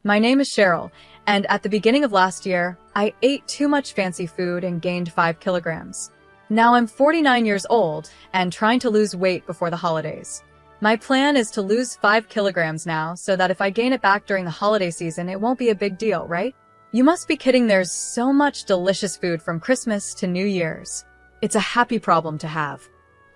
My name is Cheryl, and at the beginning of last year, I ate too much fancy food and gained 5 kilograms. Now I'm 49 years old and trying to lose weight before the holidays. My plan is to lose 5 kilograms now so that if I gain it back during the holiday season, it won't be a big deal, right? You must be kidding, there's so much delicious food from Christmas to New Year's. It's a happy problem to have.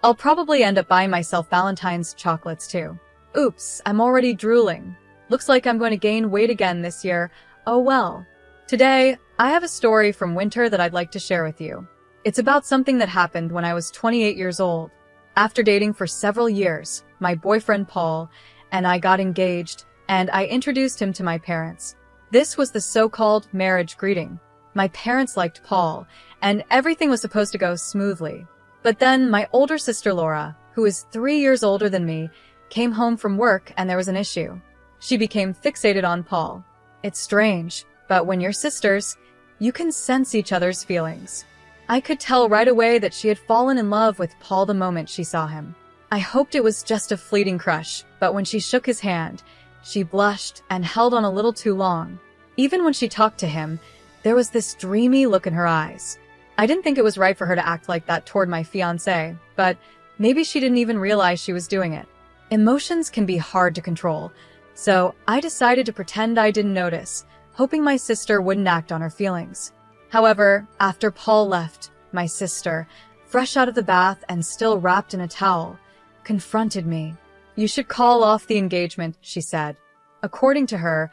I'll probably end up buying myself Valentine's chocolates too. Oops, I'm already drooling. Looks like I'm going to gain weight again this year. Oh well. Today, I have a story from winter that I'd like to share with you. It's about something that happened when I was 28 years old. After dating for several years, my boyfriend Paul and I got engaged, and I introduced him to my parents. This was the so-called marriage greeting. My parents liked Paul, and everything was supposed to go smoothly. But then my older sister Laura, who is 3 years older than me, came home from work and there was an issue. She became fixated on Paul. It's strange, but when you're sisters, you can sense each other's feelings. I could tell right away that she had fallen in love with Paul the moment she saw him. I hoped it was just a fleeting crush, but when she shook his hand, she blushed and held on a little too long. Even when she talked to him, there was this dreamy look in her eyes. I didn't think it was right for her to act like that toward my fiancé, but maybe she didn't even realize she was doing it. Emotions can be hard to control, so I decided to pretend I didn't notice, hoping my sister wouldn't act on her feelings. However, after Paul left, my sister, fresh out of the bath and still wrapped in a towel, confronted me. "You should call off the engagement," she said. According to her,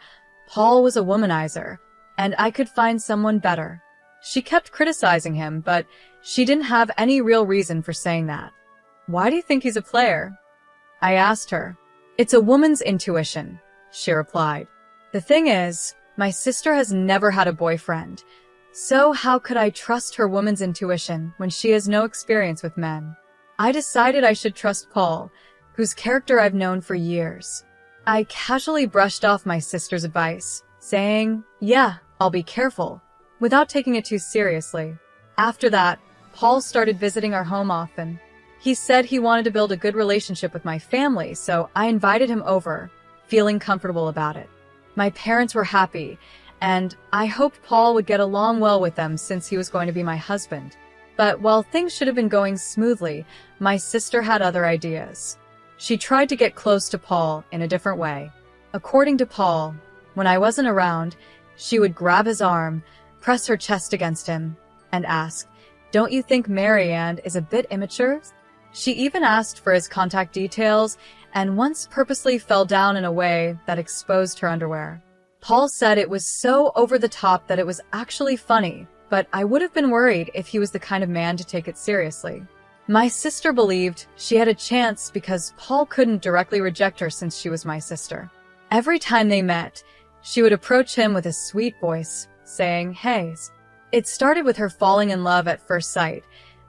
Paul was a womanizer, and I could find someone better. She kept criticizing him, but she didn't have any real reason for saying that. "Why do you think he's a player?" I asked her. "It's a woman's intuition," she replied. The thing is, my sister has never had a boyfriend, so how could I trust her woman's intuition when she has no experience with men? I decided I should trust Paul, whose character I've known for years. I casually brushed off my sister's advice, saying, "Yeah, I'll be careful," without taking it too seriously. After that, Paul started visiting our home often. He said he wanted to build a good relationship with my family, so I invited him over, feeling comfortable about it. My parents were happy, and I hoped Paul would get along well with them since he was going to be my husband. But while things should have been going smoothly, my sister had other ideas. She tried to get close to Paul in a different way. According to Paul, when I wasn't around, she would grab his arm, press her chest against him, and ask, "Don't you think Marianne is a bit immature?" She even asked for his contact details and once purposely fell down in a way that exposed her underwear. Paul said it was so over the top that it was actually funny, but I would have been worried if he was the kind of man to take it seriously. My sister believed she had a chance because Paul couldn't directly reject her since she was my sister. Every time they met, she would approach him with a sweet voice, saying, "Hey." It started with her falling in love at first sight,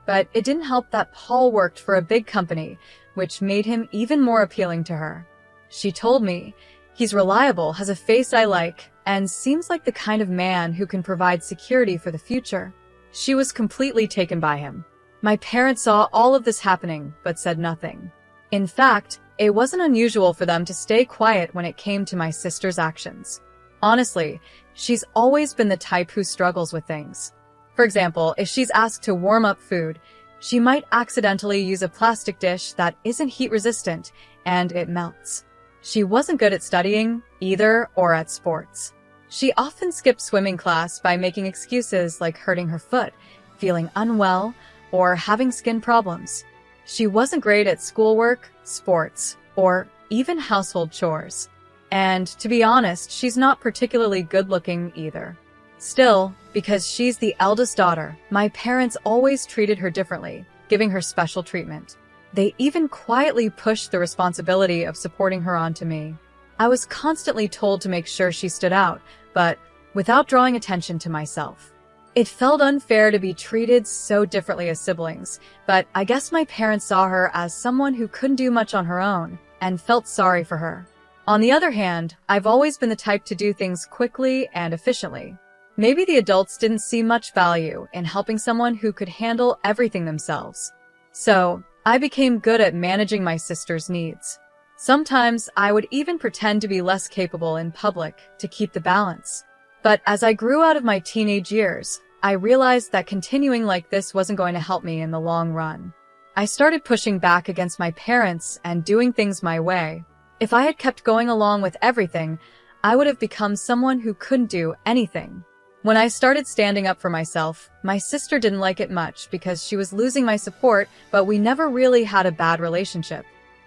but it didn't help that Paul worked for a big company, which made him even more appealing to her. She told me, "He's reliable, has a face I like, and seems like the kind of man who can provide security for the future." She was completely taken by him. My parents saw all of this happening, but said nothing. In fact, it wasn't unusual for them to stay quiet when it came to my sister's actions. Honestly, she's always been the type who struggles with things. For example, if she's asked to warm up food, she might accidentally use a plastic dish that isn't heat resistant, and it melts. She wasn't good at studying, either, or at sports. She often skipped swimming class by making excuses like hurting her foot, feeling unwell, or having skin problems. She wasn't great at schoolwork, sports, or even household chores. And to be honest, she's not particularly good-looking either. Still, because she's the eldest daughter, my parents always treated her differently, giving her special treatment. They even quietly pushed the responsibility of supporting her onto me. I was constantly told to make sure she stood out, but without drawing attention to myself. It felt unfair to be treated so differently as siblings, but I guess my parents saw her as someone who couldn't do much on her own and felt sorry for her. On the other hand, I've always been the type to do things quickly and efficiently. Maybe the adults didn't see much value in helping someone who could handle everything themselves. So, I became good at managing my sister's needs. Sometimes I would even pretend to be less capable in public to keep the balance. But as I grew out of my teenage years, I realized that continuing like this wasn't going to help me in the long run. I started pushing back against my parents and doing things my way. If I had kept going along with everything, I would have become someone who couldn't do anything. When I started standing up for myself, my sister didn't like it much because she was losing my support, but we never really had a bad relationship.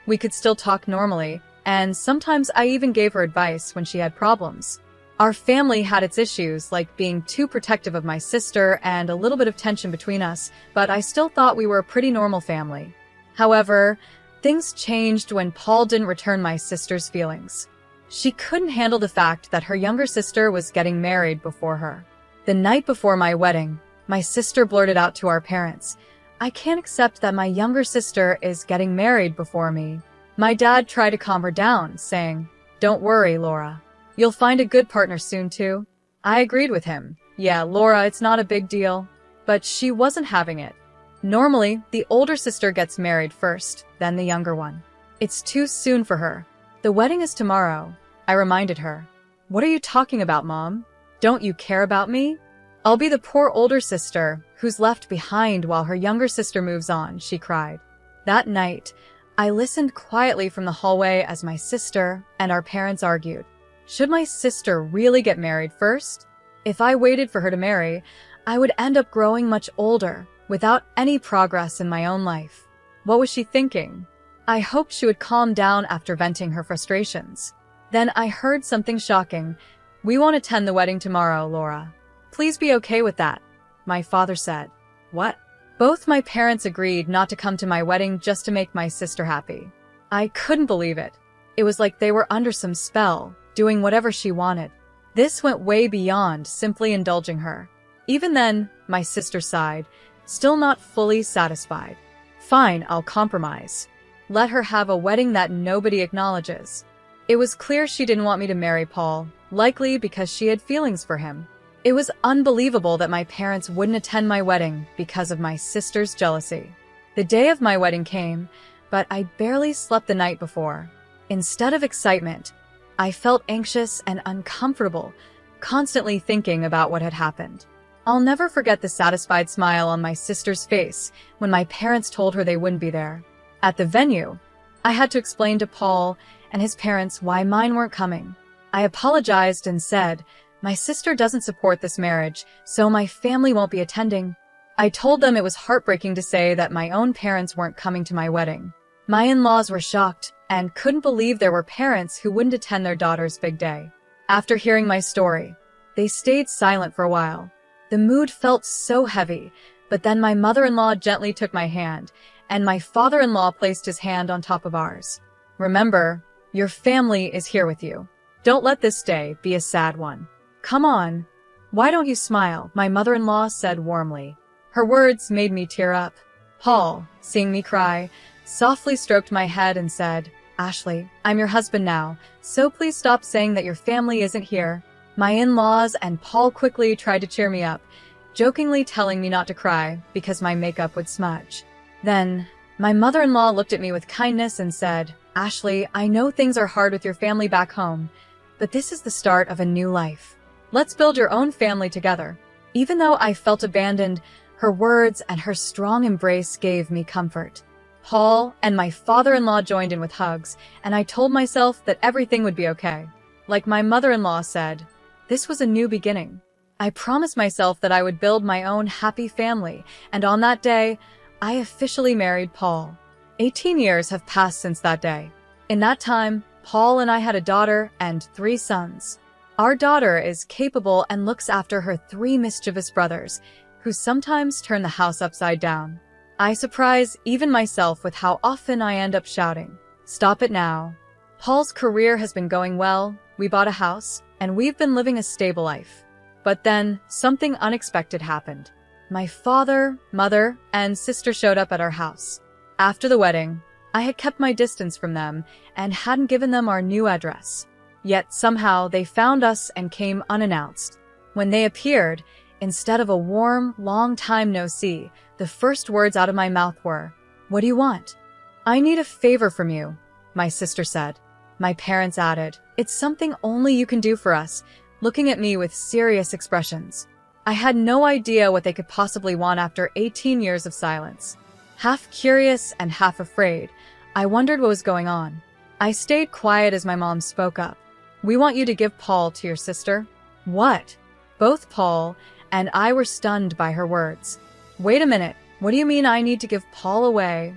We could still talk normally, and sometimes I even gave her advice when she had problems. Our family had its issues, like being too protective of my sister and a little bit of tension between us, but I still thought we were a pretty normal family. However, things changed when Paul didn't return my sister's feelings. She couldn't handle the fact that her younger sister was getting married before her. The night before my wedding, my sister blurted out to our parents, "I can't accept that my younger sister is getting married before me." My dad tried to calm her down, saying, "Don't worry, Laura. You'll find a good partner soon too." I agreed with him. "Yeah, Laura, it's not a big deal." But she wasn't having it. Normally, the older sister gets married first, then the younger one. It's too soon for her. "The wedding is tomorrow," I reminded her. "What are you talking about, Mom? Don't you care about me? I'll be the poor older sister who's left behind while her younger sister moves on," she cried. That night, I listened quietly from the hallway as my sister and our parents argued. Should my sister really get married first? If I waited for her to marry, I would end up growing much older, without any progress in my own life. What was she thinking? I hoped she would calm down after venting her frustrations. Then I heard something shocking. "We won't attend the wedding tomorrow, Laura. Please be okay with that," my father said. What? Both my parents agreed not to come to my wedding just to make my sister happy. I couldn't believe it. It was like they were under some spell, doing whatever she wanted. This went way beyond simply indulging her. Even then, my sister sighed, still not fully satisfied. "Fine, I'll compromise. Let her have a wedding that nobody acknowledges." It was clear she didn't want me to marry Paul, likely because she had feelings for him. It was unbelievable that my parents wouldn't attend my wedding because of my sister's jealousy. The day of my wedding came, but I barely slept the night before. Instead of excitement, I felt anxious and uncomfortable, constantly thinking about what had happened. I'll never forget the satisfied smile on my sister's face when my parents told her they wouldn't be there. At the venue, I had to explain to Paul and his parents why mine weren't coming. I apologized and said, "My sister doesn't support this marriage, so my family won't be attending." I told them it was heartbreaking to say that my own parents weren't coming to my wedding. My in-laws were shocked and couldn't believe there were parents who wouldn't attend their daughter's big day. After hearing my story, they stayed silent for a while. The mood felt so heavy, but then my mother-in-law gently took my hand, and my father-in-law placed his hand on top of ours. "Remember, your family is here with you. Don't let this day be a sad one. Come on. Why don't you smile?" my mother-in-law said warmly. Her words made me tear up. Paul, seeing me cry, softly stroked my head and said, "Ashley, I'm your husband now, so please stop saying that your family isn't here." My in-laws and Paul quickly tried to cheer me up, jokingly telling me not to cry because my makeup would smudge. Then, my mother-in-law looked at me with kindness and said, "Ashley, I know things are hard with your family back home, but this is the start of a new life. Let's build your own family together." Even though I felt abandoned, her words and her strong embrace gave me comfort. Paul and my father-in-law joined in with hugs, and I told myself that everything would be okay. Like my mother-in-law said, this was a new beginning. I promised myself that I would build my own happy family, and on that day, I officially married Paul. 18 years have passed since that day. In that time, Paul and I had a daughter and 3 sons. Our daughter is capable and looks after her 3 mischievous brothers, who sometimes turn the house upside down. I surprise even myself with how often I end up shouting, "Stop it now." Paul's career has been going well, we bought a house, and we've been living a stable life. But then, something unexpected happened. My father, mother, and sister showed up at our house. After the wedding, I had kept my distance from them and hadn't given them our new address. Yet somehow they found us and came unannounced. When they appeared, instead of a warm, long time no see, the first words out of my mouth were, "What do you want?" "I need a favor from you. my sister said. My parents added, "It's something only you can do for us," looking at me with serious expressions. I had no idea what they could possibly want after 18 years of silence. Half curious and half afraid, I wondered what was going on. I stayed quiet as my mom spoke up. "We want you to give Paul to your sister." "What?" Both Paul and I were stunned by her words. "Wait a minute, what do you mean I need to give Paul away?"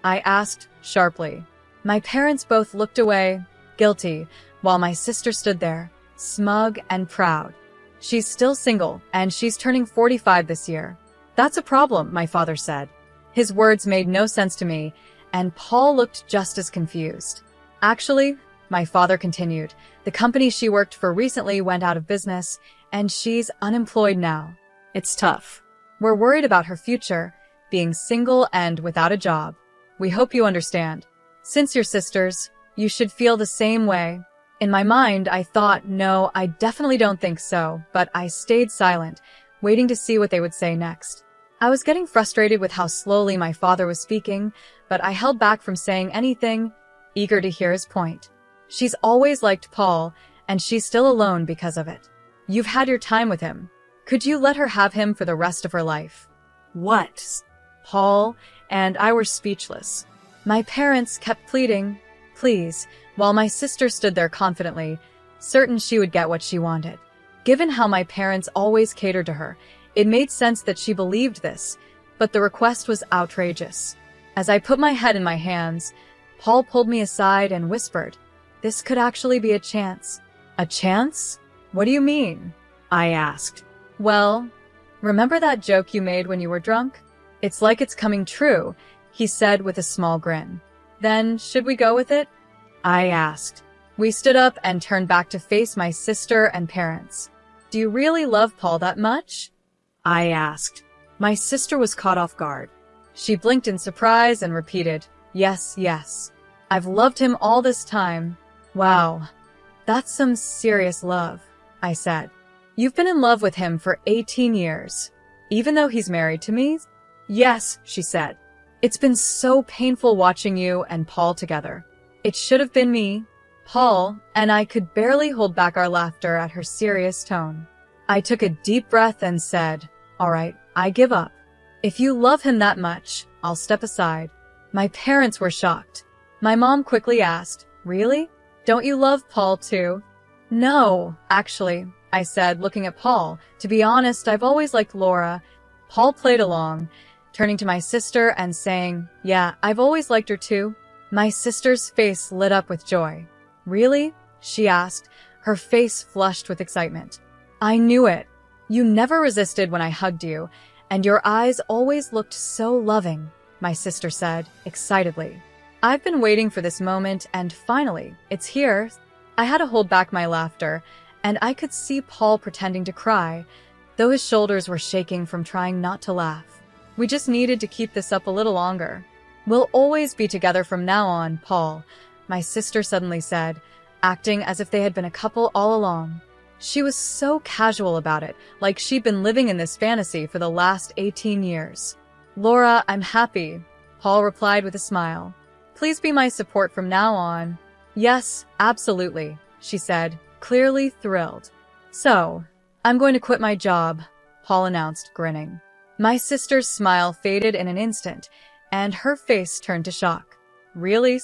I asked sharply. My parents both looked away, guilty, while my sister stood there, smug and proud. "She's still single, and she's turning 45 this year." "That's a problem," my father said. His words made no sense to me, and Paul looked just as confused. "Actually," my father continued, "the company she worked for recently went out of business, and she's unemployed now. It's tough. We're worried about her future, being single and without a job. We hope you understand. Since you're sisters, you should feel the same way." In my mind, I thought, no, I definitely don't think so, but I stayed silent, waiting to see what they would say next. I was getting frustrated with how slowly my father was speaking, but I held back from saying anything, eager to hear his point. "She's always liked Paul, and she's still alone because of it. You've had your time with him. Could you let her have him for the rest of her life?" "What?" Paul and I were speechless. My parents kept pleading, "Please," while my sister stood there confidently, certain she would get what she wanted. Given how my parents always catered to her, it made sense that she believed this, but the request was outrageous. As I put my head in my hands, Paul pulled me aside and whispered, "This could actually be a chance." "A chance? What do you mean?" I asked. "Well, remember that joke you made when you were drunk? It's like it's coming true," he said with a small grin. "Then, should we go with it?" I asked. We stood up and turned back to face my sister and parents. "Do you really love Paul that much?" I asked. My sister was caught off guard. She blinked in surprise and repeated, "Yes, yes. I've loved him all this time." "Wow, that's some serious love," I said. "You've been in love with him for 18 years, even though he's married to me?" "Yes," she said. "It's been so painful watching you and Paul together. It should have been me." Paul and I could barely hold back our laughter at her serious tone. I took a deep breath and said, "All right, I give up. If you love him that much, I'll step aside." My parents were shocked. My mom quickly asked, "Really? Don't you love Paul too?" "No, actually," I said, looking at Paul. "To be honest, I've always liked Laura." Paul played along, turning to my sister and saying, "Yeah, I've always liked her too." My sister's face lit up with joy. "Really?" she asked, her face flushed with excitement. "I knew it. You never resisted when I hugged you, and your eyes always looked so loving," my sister said, excitedly. "I've been waiting for this moment, and finally, it's here." I had to hold back my laughter, and I could see Paul pretending to cry, though his shoulders were shaking from trying not to laugh. We just needed to keep this up a little longer. "We'll always be together from now on, Paul," my sister suddenly said, acting as if they had been a couple all along. She was so casual about it, like she'd been living in this fantasy for the last 18 years. "Laura, I'm happy," Paul replied with a smile. "Please be my support from now on." "Yes, absolutely," she said, clearly thrilled. "So, I'm going to quit my job," Paul announced, grinning. My sister's smile faded in an instant, and her face turned to shock. "Really?"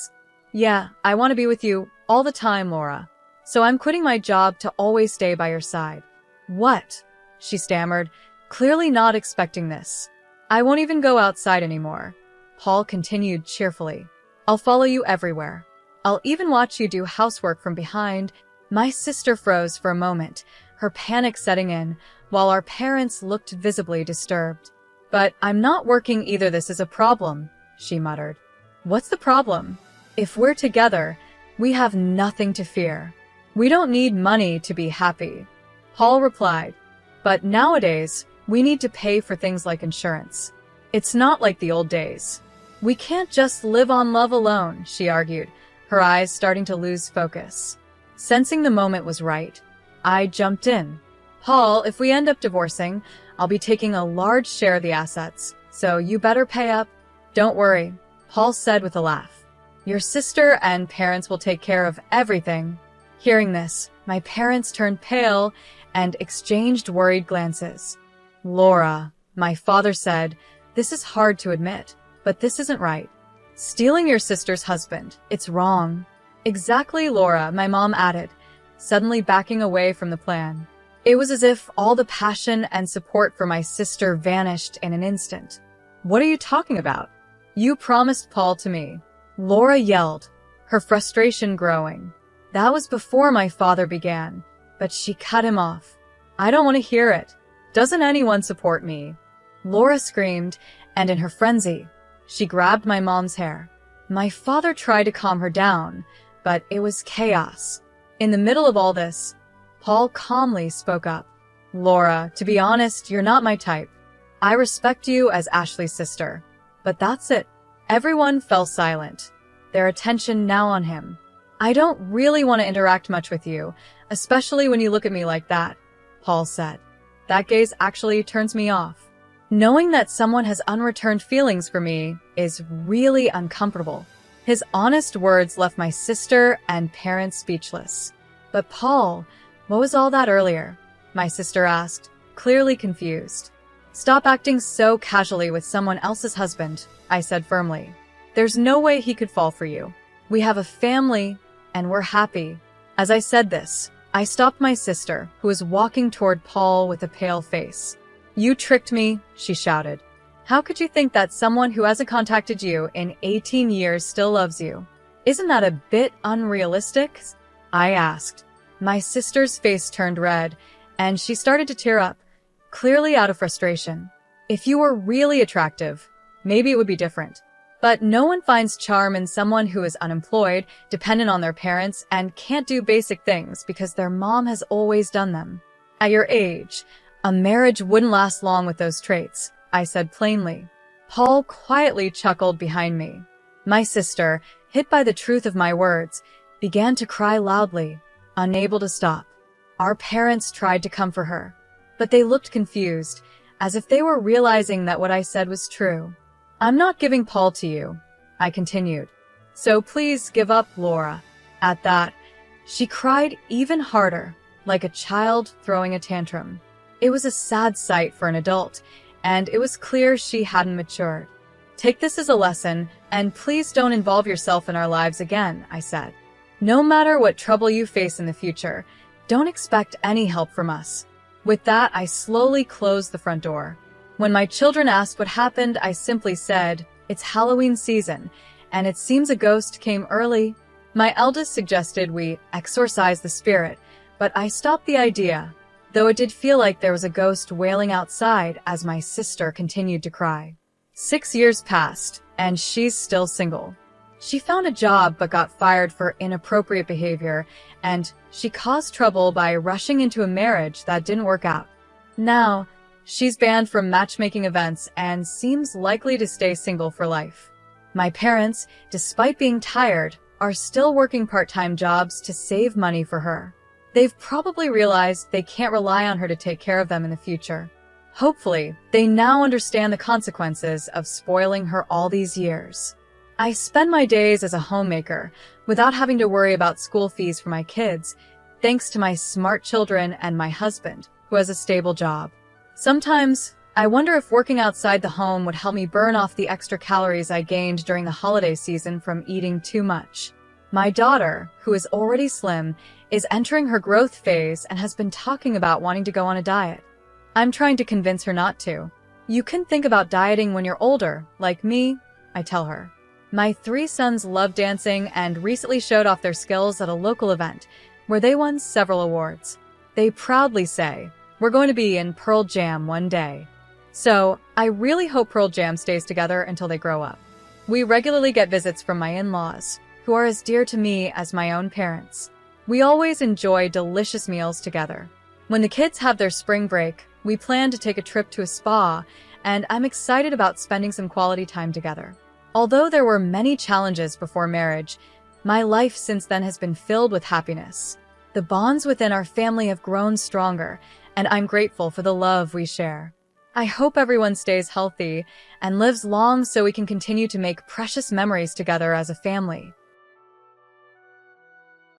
"Yeah, I want to be with you all the time, Laura. So I'm quitting my job to always stay by your side." "What?" she stammered, clearly not expecting this. "I won't even go outside anymore," Paul continued cheerfully. "I'll follow you everywhere. I'll even watch you do housework from behind." My sister froze for a moment, her panic setting in, while our parents looked visibly disturbed. "But I'm not working either. This is a problem," she muttered. "What's the problem? If we're together, we have nothing to fear. We don't need money to be happy," Paul replied. "But nowadays, we need to pay for things like insurance. It's not like the old days. We can't just live on love alone," she argued, her eyes starting to lose focus. Sensing the moment was right, I jumped in. "Paul, if we end up divorcing, I'll be taking a large share of the assets, so you better pay up." "Don't worry," Paul said with a laugh. Your sister and parents will take care of everything. Hearing this, my parents turned pale and exchanged worried glances. Laura, my father said, this is hard to admit, but this isn't right. Stealing your sister's husband, it's wrong. Exactly, Laura, my mom added, suddenly backing away from the plan. It was as if all the passion and support for my sister vanished in an instant. What are you talking about? You promised Paul to me. Laura yelled, her frustration growing. That was before my father began, but she cut him off. I don't want to hear it. Doesn't anyone support me? Laura screamed, and in her frenzy, she grabbed my mom's hair. My father tried to calm her down, but it was chaos. In the middle of all this, Paul calmly spoke up. Laura, to be honest, you're not my type. I respect you as Ashley's sister, but that's it. Everyone fell silent, their attention now on him. I don't really want to interact much with you, especially when you look at me like that, Paul said. That gaze actually turns me off. Knowing that someone has unreturned feelings for me is really uncomfortable. His honest words left my sister and parents speechless. But Paul, what was all that earlier? My sister asked, clearly confused. Stop acting so casually with someone else's husband, I said firmly. There's no way he could fall for you. We have a family, and we're happy. As I said this, I stopped my sister, who was walking toward Paul with a pale face. You tricked me, she shouted. How could you think that someone who hasn't contacted you in 18 years still loves you? Isn't that a bit unrealistic? I asked. My sister's face turned red, and she started to tear up, clearly out of frustration. If you were really attractive, maybe it would be different. But no one finds charm in someone who is unemployed, dependent on their parents, and can't do basic things because their mom has always done them. At your age, a marriage wouldn't last long with those traits, I said plainly. Paul quietly chuckled behind me. My sister, hit by the truth of my words, began to cry loudly, unable to stop. Our parents tried to comfort her, but they looked confused, as if they were realizing that what I said was true. I'm not giving Paul to you, I continued. So please give up, Laura. At that, she cried even harder, like a child throwing a tantrum. It was a sad sight for an adult, and it was clear she hadn't matured. Take this as a lesson, and please don't involve yourself in our lives again, I said. No matter what trouble you face in the future, don't expect any help from us. With that, I slowly closed the front door. When my children asked what happened, I simply said, it's Halloween season, and it seems a ghost came early. My eldest suggested we exorcise the spirit, but I stopped the idea, though it did feel like there was a ghost wailing outside as my sister continued to cry. 6 years passed, and she's still single. She found a job but got fired for inappropriate behavior, and she caused trouble by rushing into a marriage that didn't work out. Now, she's banned from matchmaking events and seems likely to stay single for life. My parents, despite being tired, are still working part-time jobs to save money for her. They've probably realized they can't rely on her to take care of them in the future. Hopefully, they now understand the consequences of spoiling her all these years. I spend my days as a homemaker without having to worry about school fees for my kids, thanks to my smart children and my husband, who has a stable job. Sometimes, I wonder if working outside the home would help me burn off the extra calories I gained during the holiday season from eating too much. My daughter, who is already slim, is entering her growth phase and has been talking about wanting to go on a diet. I'm trying to convince her not to. You can think about dieting when you're older, like me, I tell her. My 3 sons love dancing and recently showed off their skills at a local event, where they won several awards. They proudly say, we're going to be in Pearl Jam one day. So, I really hope Pearl Jam stays together until they grow up. We regularly get visits from my in-laws, who are as dear to me as my own parents. We always enjoy delicious meals together. When the kids have their spring break, we plan to take a trip to a spa, and I'm excited about spending some quality time together. Although there were many challenges before marriage, my life since then has been filled with happiness. The bonds within our family have grown stronger, and I'm grateful for the love we share. I hope everyone stays healthy and lives long so we can continue to make precious memories together as a family.